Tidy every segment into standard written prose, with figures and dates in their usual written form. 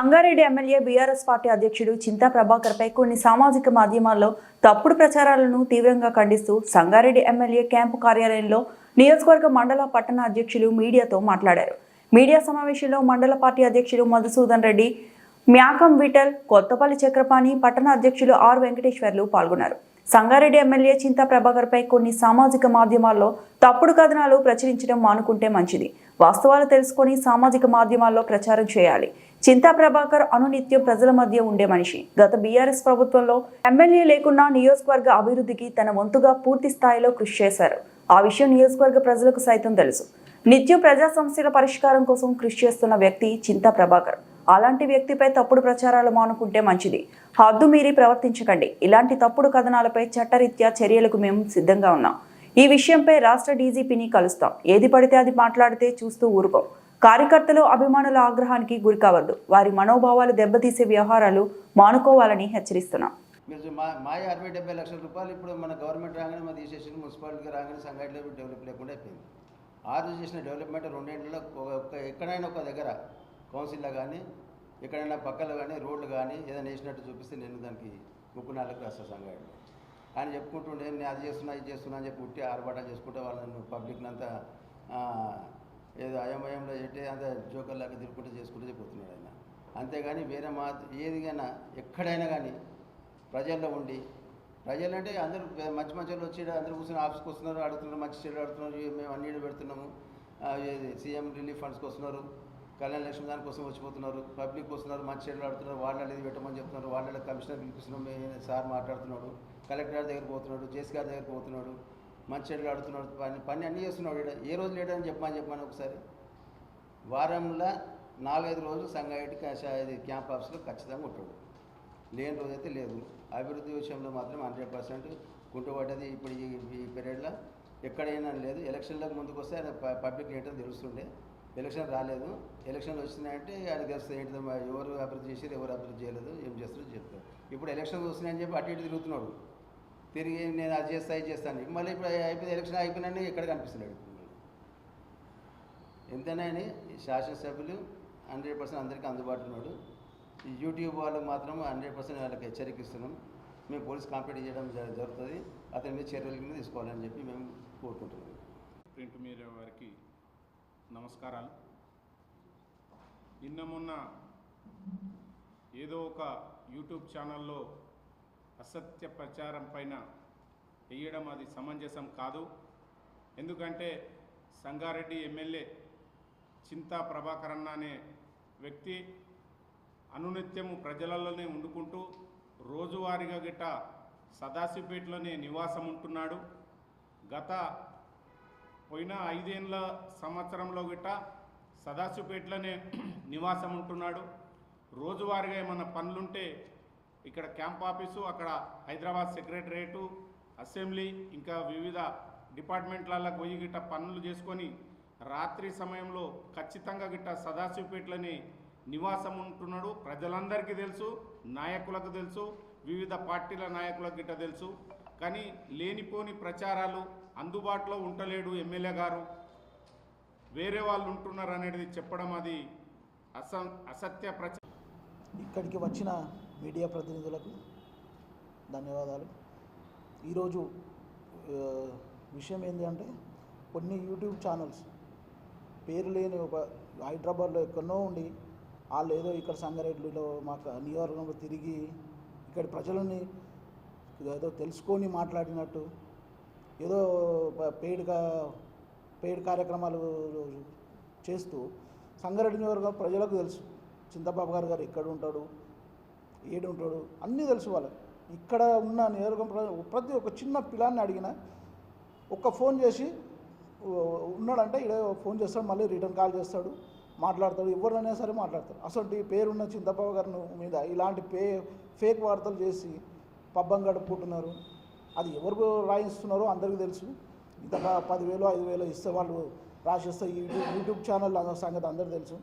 Sangareddy MLA BRS party అధ్యక్షుడు చింతా ప్రభాకర్పై కొన్ని సామాజిక మాధ్యమాల్లో తప్పుడు ప్రచారాలను తీవ్రంగా ఖండిస్తూ సంగారెడ్డి ఎమ్మెల్యే క్యాంపు కార్యాలయంలో నియోజకవర్గ మండల పట్టణ అధ్యక్షులు మీడియాతో మాట్లాడారు. మీడియా సమావేశంలో మండల పార్టీ అధ్యక్షులు మధుసూదన్ రెడ్డి, మ్యాకం విఠల్, కొత్తపల్లి చక్రపాణి, పట్టణ అధ్యక్షులు ఆర్ వెంకటేశ్వర్లు పాల్గొన్నారు. సంగారెడ్డి ఎమ్మెల్యే చింతా ప్రభాకర్పై కొన్ని సామాజిక మాధ్యమాల్లో తప్పుడు కథనాలు ప్రచురించడం మానుకుంటే మంచిది. వాస్తవాలు తెలుసుకొని సామాజిక మాధ్యమాల్లో ప్రచారం చేయాలి. చింతా ప్రభాకర్ అనునిత్యం ప్రజల మధ్య ఉండే మనిషి. గత బీఆర్ఎస్ ప్రభుత్వంలో ఎమ్మెల్యే లేకున్నా నియోజకవర్గ అభివృద్ధికి తన వంతుగా పూర్తి స్థాయిలో కృషి చేశారు. ఆ విషయం నియోజకవర్గ ప్రజలకు సైతం తెలుసు. నిత్యం ప్రజా సమస్యల పరిష్కారం కోసం కృషి చేస్తున్న వ్యక్తి చింతా ప్రభాకర్. అలాంటి వ్యక్తిపై తప్పుడు ప్రచారాలు మానుకుంటే మంచిది. హద్దు మీరి ప్రవర్తించకండి. ఇలాంటి తప్పుడు కథనాలపై చట్టరీత్యా చర్యలకు మేము సిద్ధంగా ఉన్నాం. ఈ విషయంపై రాష్ట్ర డీజీపీని కలుస్తాం. ఏది పడితే అది మాట్లాడితే చూస్తూ ఊరుకోం. కార్యకర్తలు, అభిమానుల ఆగ్రహానికి గురికావద్దు. వారి మనోభావాలు దెబ్బతీసే వ్యవహారాలు మానుకోవాలని హెచ్చరిస్తున్నాం. మాయ 60-70 లక్షల రూపాయలు ఇప్పుడు మన గవర్నమెంట్ రాగానే మన తీసేసి మున్సిపాలిటీకి రాగానే సంగారెడ్డిలో డెవలప్ లేకుండా అయిపోయింది. ఆరు చేసిన డెవలప్మెంట్ 2 ఏళ్లలో ఎక్కడైనా ఒక దగ్గర కౌన్సిల్లో కానీ ఎక్కడైనా పక్కలో కానీ రోడ్లు కానీ ఏదైనా వేసినట్టు చూపిస్తే నేను దానికి ముక్కునాళ్ళకి రాస్తాను. సంగారెడ్డి ఆయన చెప్పుకుంటుండే నేను అది చేస్తున్నా ఇది చేస్తున్నా అని చెప్పి ఉట్టి ఆర్భాటాలు చేసుకుంటే వాళ్ళని పబ్లిక్ని అంతా ఏదో అయమయంలో ఏంటి అంత జోకర్లాగా తిరుగుకుంటూ చేసుకుంటూ పోతున్నాడు ఆయన. అంతేగాని వేరే ఏదిగైనా ఎక్కడైనా కానీ ప్రజల్లో ఉండి, ప్రజలంటే అందరూ మంచి మంచి వచ్చి అందరూ కూర్చొని ఆఫీస్కి వస్తున్నారు, అడుగుతున్నారు, మంచి చెడు అడుగుతున్నారు, మేము అన్ని పెడుతున్నాము, సీఎం రిలీఫ్ ఫండ్స్కి వస్తున్నారు, కళ్యాణ లక్ష్మి దానికోసం వచ్చిపోతున్నారు, పబ్లిక్ వస్తున్నారు, మంచి చెడులు ఆడుతున్నారు, వాళ్ళని ఇది పెట్టమని చెప్తున్నారు, వాళ్ళ కమిషనర్ పిలిపిస్తున్నాం, సార్ మాట్లాడుతున్నాడు, కలెక్టర్ దగ్గరికి పోతున్నాడు, జేసీ గారి దగ్గరికి పోతున్నాడు, మంచి చెడులు ఆడుతున్నాడు, పని అన్నీ చేస్తున్నాడు. ఏ రోజు లేడని చెప్పమని ఒకసారి వారంలో 4-5 రోజులు సంగారెడ్డి క్యాంప్ ఆఫీస్లో ఖచ్చితంగా ఉంటాడు. లేని రోజైతే లేదు. అభివృద్ధి విషయంలో మాత్రం 100% కుంటుపడ్డది. ఇప్పుడు ఈ పీరియడ్లో ఎక్కడైనా లేదు. ఎలక్షన్లకు ముందుకు వస్తే ఆయన పబ్లిక్ ఏంటో తెలుస్తుండే. ఎలక్షన్ రాలేదు. ఎలక్షన్లు వచ్చినాయంటే ఆయన తెలుస్తుంది ఏంటో, ఎవరు అభివృద్ధి చేసారు, ఎవరు అభివృద్ధి చేయలేదు, ఏం చేస్తారో చెప్తారు. ఇప్పుడు ఎలక్షన్స్ వస్తున్నాయని చెప్పి అటు ఇటు తిరుగుతున్నాడు. తిరిగి నేను అది చేస్తా ఇది చేస్తాను. మళ్ళీ ఇప్పుడు అయిపోయింది, ఎలక్షన్ అయిపోయినా ఎక్కడ కనిపిస్తున్నాడు. ఎంతైనా శాసనసభ్యులు 100% అందరికీ అందుబాటులో ఉన్నాడు. ఈ యూట్యూబ్ వాళ్ళకు మాత్రం 100% వాళ్ళకి హెచ్చరికిస్తున్నాం. మేము పోలీస్ కంప్లైంట్ చేయడం జరుగుతుంది. అతని మీద చర్యల కింద తీసుకోవాలని చెప్పి మేము కోరుకుంటున్నాం. ప్రింట్ మీడియా వారికి నమస్కారాలు. నిన్న మొన్న ఏదో ఒక యూట్యూబ్ ఛానల్లో అసత్య ప్రచారం పైన వేయడం అది సమంజసం కాదు. ఎందుకంటే సంగారెడ్డి ఎమ్మెల్యే చింతా ప్రభాకర్ అన్న అనే వ్యక్తి అనునిత్యము ప్రజలలోనే వండుకుంటూ రోజువారీగా గిట్ట సదాశివపేటలోనే నివాసం ఉంటున్నాడు. గత పోయిన 5 ఏళ్ళ సంవత్సరంలో గిట్ట సదాశివపేటలోనే నివాసం ఉంటున్నాడు. రోజువారీగా ఏమన్నా పనులుంటే ఇక్కడ క్యాంప్ ఆఫీసు, అక్కడ హైదరాబాద్ సెక్రటరేటు, అసెంబ్లీ, ఇంకా వివిధ డిపార్ట్మెంట్లకు పోయి గిట్ట పనులు చేసుకొని రాత్రి సమయంలో ఖచ్చితంగా గిట్ట సదాశివపేటలోనే నివాసం ఉంటున్నాడు. ప్రజలందరికీ తెలుసు, నాయకులకు తెలుసు, వివిధ పార్టీల నాయకులకు గిట్ట తెలుసు. కానీ లేనిపోని ప్రచారాలు, అందుబాటులో ఉండలేడు ఎమ్మెల్యే గారు, వేరే వాళ్ళు ఉంటున్నారు అనేది చెప్పడం అది అసత్య ప్రచారం. ఇక్కడికి వచ్చిన మీడియా ప్రతినిధులకు ధన్యవాదాలు. ఈరోజు విషయం ఏంటి అంటే, కొన్ని యూట్యూబ్ ఛానల్స్ పేరు లేని ఒక హైదరాబాద్లో ఎక్కడో ఉండి వాళ్ళు ఏదో ఇక్కడ సంగారెడ్డిలో మాకు నియోజకవర్గంలో తిరిగి ఇక్కడి ప్రజలని ఏదో తెలుసుకొని మాట్లాడినట్టు, ఏదో పెయిడ్ కార్యక్రమాలు చేస్తూ సంగారెడ్డి నియోజకవర్గం ప్రజలకు తెలుసు చింతబాబు గారు ఎక్కడ ఉంటాడు, ఏడు ఉంటాడు, అన్నీ తెలుసు వాళ్ళకి. ఇక్కడ ఉన్న నియోజకవర్గం ప్రతి ఒక్క చిన్న పిల్లాన్ని అడిగినా ఒక్క ఫోన్ చేసి ఉన్నాడంటే ఇక్కడ ఫోన్ చేస్తాడు, మళ్ళీ రిటర్న్ కాల్ చేస్తాడు, మాట్లాడతాడు, ఎవరినైనా సరే మాట్లాడతాడు. అసలు పేరున్న చింతబాబు గారి మీద ఇలాంటి ఫేక్ వార్తలు చేసి పబ్బం గడుపుకుంటున్నారు. అది ఎవరు రాయిస్తున్నారో అందరికీ తెలుసు. ఇంత 10,000 5,000 ఇస్తే వాళ్ళు రాసిస్తే యూట్యూబ్ ఛానల్ సంగతి అందరికీ తెలుసు.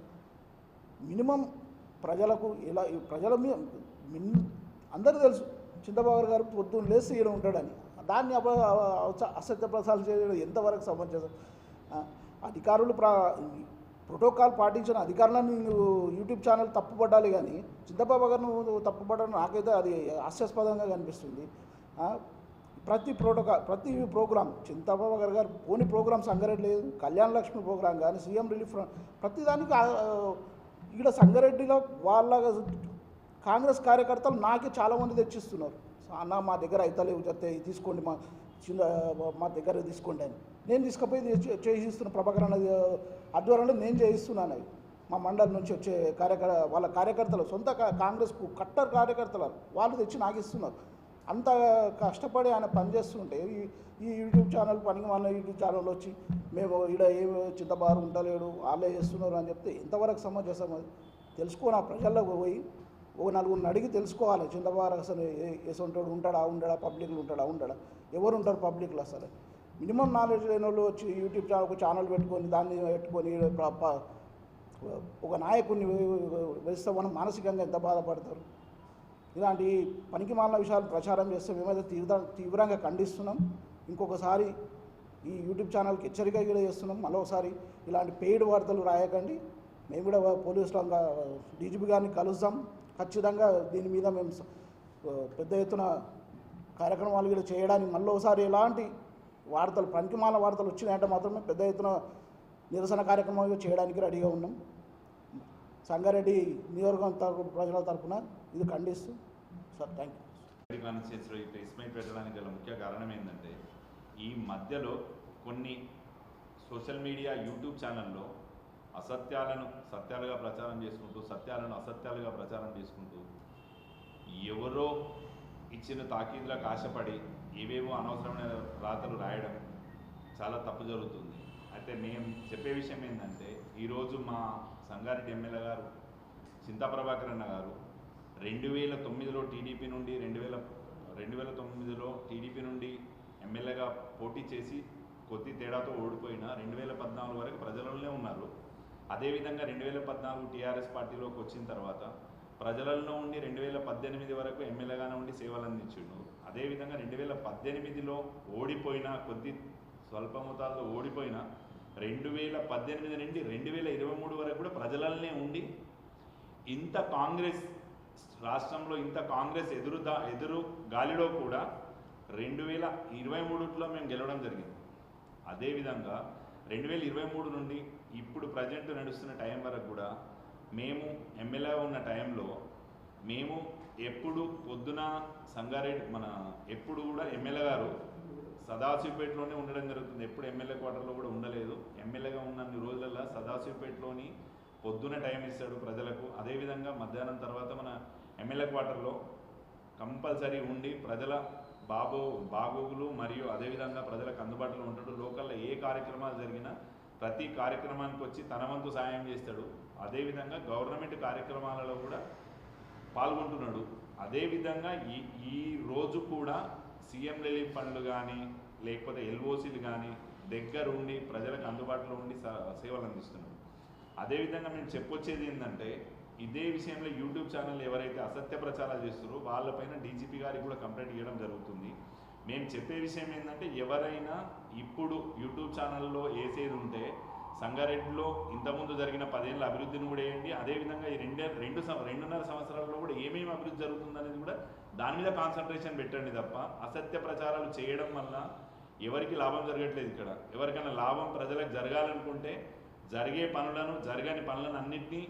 మినిమం ప్రజలకు ఇలా ప్రజల అందరికీ తెలుసు చింతబాబు గారు పొద్దున్న లేసి ఈయన ఉంటాడని. దాన్ని అసత్య ప్రసారం చేయడం ఎంతవరకు సమంజసం? అధికారులు ప్రోటోకాల్ పాటించిన అధికారులను నువ్వు యూట్యూబ్ ఛానల్ తప్పుపడ్డాలి కానీ చింతబాబు గారు నువ్వు తప్పుపడడం నాకైతే అది హాస్యాస్పదంగా కనిపిస్తుంది. ప్రతి ప్రోగ్రామ్ చింతబాబు గారు పోని ప్రోగ్రామ్ సంగారెడ్డి లేదు, కళ్యాణ లక్ష్మి ప్రోగ్రాం కానీ, సీఎం రిలీఫ్ ప్రతిదానికి ఇక్కడ సంగారెడ్డిలో వాళ్ళ కాంగ్రెస్ కార్యకర్తలు నాకే చాలామంది తెచ్చిస్తున్నారు. అన్న మా దగ్గర అయితలేవు చెప్తే తీసుకోండి, మా దగ్గర తీసుకోండి అని. నేను తీసుకుపోయి చేయిస్తున్న ప్రభాకర్ అన్న ఆధ్వర్యంలో నేను చేయిస్తున్నాను. అవి మా మండలి నుంచి వచ్చే వాళ్ళ కార్యకర్తలు సొంత కాంగ్రెస్కు కట్టర్ కార్యకర్తలు వాళ్ళు తెచ్చి నాకు ఇస్తున్నారు. అంత కష్టపడి ఆయన పనిచేస్తుంటే ఈ యూట్యూబ్ ఛానల్ పనికి మన యూట్యూబ్ ఛానల్ వచ్చి మేము ఇక్కడ ఏమి చింతబారు ఉండలేడు వాళ్ళే చేస్తున్నారు అని చెప్తే ఎంతవరకు సమంజసం? అది తెలుసుకోని ఆ ప్రజల్లోకి పోయి ఓ నలుగురిని అడిగి తెలుసుకోవాలి. చింతబారు అసలు ఎసంటాడు, ఉండడా పబ్లిక్లో ఉండడా ఎవరు ఉంటారు పబ్లిక్లో? అసలు మినిమం నాలెడ్జ్ లేని వాళ్ళు వచ్చి యూట్యూబ్ ఛానల్ పెట్టుకొని దాన్ని పెట్టుకొని ఒక నాయకుడిని వేస్తే మనం మానసికంగా ఎంత బాధపడతారు? ఇలాంటి పనికి మాలిన విషయాలు ప్రచారం చేస్తే మేమైతే తీవ్రంగా ఖండిస్తున్నాం. ఇంకొకసారి ఈ యూట్యూబ్ ఛానల్కి హెచ్చరిక కూడా చేస్తున్నాం. మరోసారి ఇలాంటి పెయిడ్ వార్తలు రాయకండి. మేము కూడా పోలీసులంగా డీజీపీ గారిని కలుస్తాం. ఖచ్చితంగా దీని మీద మేము పెద్ద ఎత్తున కార్యక్రమాలు కూడా చేయడానికి మళ్ళీసారి ఎలాంటి వార్తలు పనికిమాల వార్తలు వచ్చినాయంటే మాత్రమే పెద్ద ఎత్తున నిరసన కార్యక్రమాలు చేయడానికి రెడీగా ఉన్నాం. సంగారెడ్డి నియోజకవర్గం ప్రజల తరఫున ఇది ఖండిస్తూ సార్ థ్యాంక్ యూ. కాన్స్టిట్యూన్సీలో ఈ ప్రెస్ మీట్ పెట్టడానికి గల ముఖ్య కారణం ఏంటంటే ఈ మధ్యలో కొన్ని సోషల్ మీడియా యూట్యూబ్ ఛానల్లో అసత్యాలను సత్యాలుగా ప్రచారం చేసుకుంటూ సత్యాలను అసత్యాలుగా ప్రచారం చేసుకుంటూ ఎవరో ఇచ్చిన తాకీదులకు ఆశపడి ఏవేవో అనవసరమైన రాతలు రాయడం చాలా తప్పు జరుగుతుంది. అయితే మేము చెప్పే విషయం ఏంటంటే ఈరోజు మా సంగారెడ్డి ఎమ్మెల్యే గారు చింతా ప్రభాకర్ అన్న గారు 2009లో టీడీపీ నుండి 2009లో టీడీపీ నుండి ఎమ్మెల్యేగా పోటీ చేసి కొద్ది తేడాతో ఓడిపోయిన 2014 వరకు ప్రజలలోనే ఉన్నారు. అదేవిధంగా 2014 టీఆర్ఎస్ పార్టీలోకి వచ్చిన తర్వాత ప్రజలలో ఉండి 2018 వరకు ఎమ్మెల్యేగానే ఉండి సేవలు అందించిండు. అదేవిధంగా 2018లో ఓడిపోయిన కొద్ది స్వల్ప మొత్తాల్లో ఓడిపోయిన 2018 నుండి 2023 వరకు కూడా ప్రజలనే ఉండి ఇంత కాంగ్రెస్ రాష్ట్రంలో ఇంత కాంగ్రెస్ ఎదురు గాలిలో కూడా 2023లో మేము గెలవడం జరిగింది. అదేవిధంగా 2023 నుండి ఇప్పుడు ప్రజెంట్ నడుస్తున్న టైం వరకు కూడా మేము ఎమ్మెల్యే ఉన్న టైంలో మేము ఎప్పుడు పొద్దున సంగారెడ్డి ఎప్పుడు కూడా ఎమ్మెల్యే గారు సదాశివపేటలోనే ఉండడం జరుగుతుంది. ఎప్పుడు ఎమ్మెల్యే క్వార్టర్లో కూడా ఉండలేదు. ఎమ్మెల్యేగా ఉన్నన్ని రోజులలో సదాశివపేటలోని పొద్దున టైం ఇస్తాడు ప్రజలకు. అదేవిధంగా మధ్యాహ్నం తర్వాత మన ఎమ్మెల్యే క్వార్టర్లో కంపల్సరీ ఉండి ప్రజల బాగోగులు మరియు అదేవిధంగా ప్రజలకు అందుబాటులో ఉంటాడు. లోకల్లో ఏ కార్యక్రమాలు జరిగినా ప్రతి కార్యక్రమానికి వచ్చి తన వంతు సాయం చేస్తాడు. అదేవిధంగా గవర్నమెంట్ కార్యక్రమాలలో కూడా పాల్గొంటున్నాడు. అదేవిధంగా ఈ రోజు కూడా సీఎం రిలీఫ్ ఫండ్లు కానీ లేకపోతే ఎల్ఓసీలు కానీ దగ్గరుండి ప్రజలకు అందుబాటులో ఉండి సేవలు అందిస్తున్నాడు. అదేవిధంగా మేము చెప్పొచ్చేది ఏంటంటే ఇదే విషయంలో యూట్యూబ్ ఛానల్ ఎవరైతే అసత్య ప్రచారాలు చేస్తారో వాళ్ళపైన డీజీపీ గారికి కూడా కంప్లైంట్ ఇవ్వడం జరుగుతుంది. మేము చెప్పే విషయం ఏంటంటే ఎవరైనా ఇప్పుడు యూట్యూబ్ ఛానల్లో వేసేది ఉంటే సంగారెడ్డిలో ఇంతకుముందు జరిగిన 10 ఏళ్ళ అభివృద్ధిని కూడా వేయండి. అదేవిధంగా ఈ 2.5 సంవత్సరాల్లో కూడా ఏమేమి అభివృద్ధి జరుగుతుందనేది కూడా దాని మీద కాన్సన్ట్రేషన్ పెట్టండి తప్ప అసత్య ప్రచారాలు చేయడం వల్ల ఎవరికి లాభం జరగట్లేదు. ఇక్కడ ఎవరికైనా లాభం ప్రజలకు జరగాలనుకుంటే జరగని పనులను అన్నింటినీ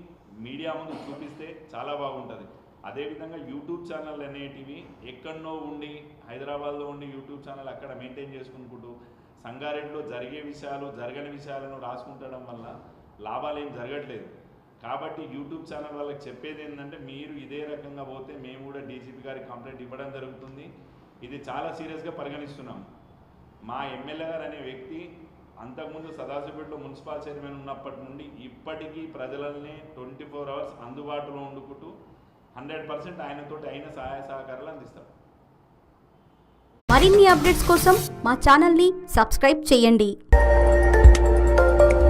మీడియా ముందు చూపిస్తే చాలా బాగుంటుంది. అదేవిధంగా యూట్యూబ్ ఛానల్ అనేటివి ఎక్కడనో ఉండి హైదరాబాద్లో ఉండి యూట్యూబ్ ఛానల్ అక్కడ మెయింటైన్ చేసుకుంటూ సంగారెడ్డిలో జరగని విషయాలను రాసుకుంటడం వల్ల లాభాలు ఏం జరగట్లేదు. కాబట్టి యూట్యూబ్ ఛానల్ వాళ్ళకి చెప్పేది ఏంటంటే మీరు ఇదే రకంగా పోతే మేము కూడా డీజీపీ గారికి కంప్లైంట్ ఇవ్వడం జరుగుతుంది. ఇది చాలా సీరియస్గా పరిగణిస్తున్నాం. మా ఎమ్మెల్యే గారు అనే వ్యక్తి అంతకుముందు సదాశివపేటలో మున్సిపల్ చైర్మన్ ఉన్నప్పటి నుండి ఇప్పటికీ ప్రజలనే 24 hours అందుబాటులో ఉండుకుంటూ 100% ఆయనతోటి అయిన సహాయ సహకారాలు అందిస్తారు. మరిన్ని అప్డేట్స్ కోసం మా ఛానల్ని సబ్స్క్రైబ్ చేయండి.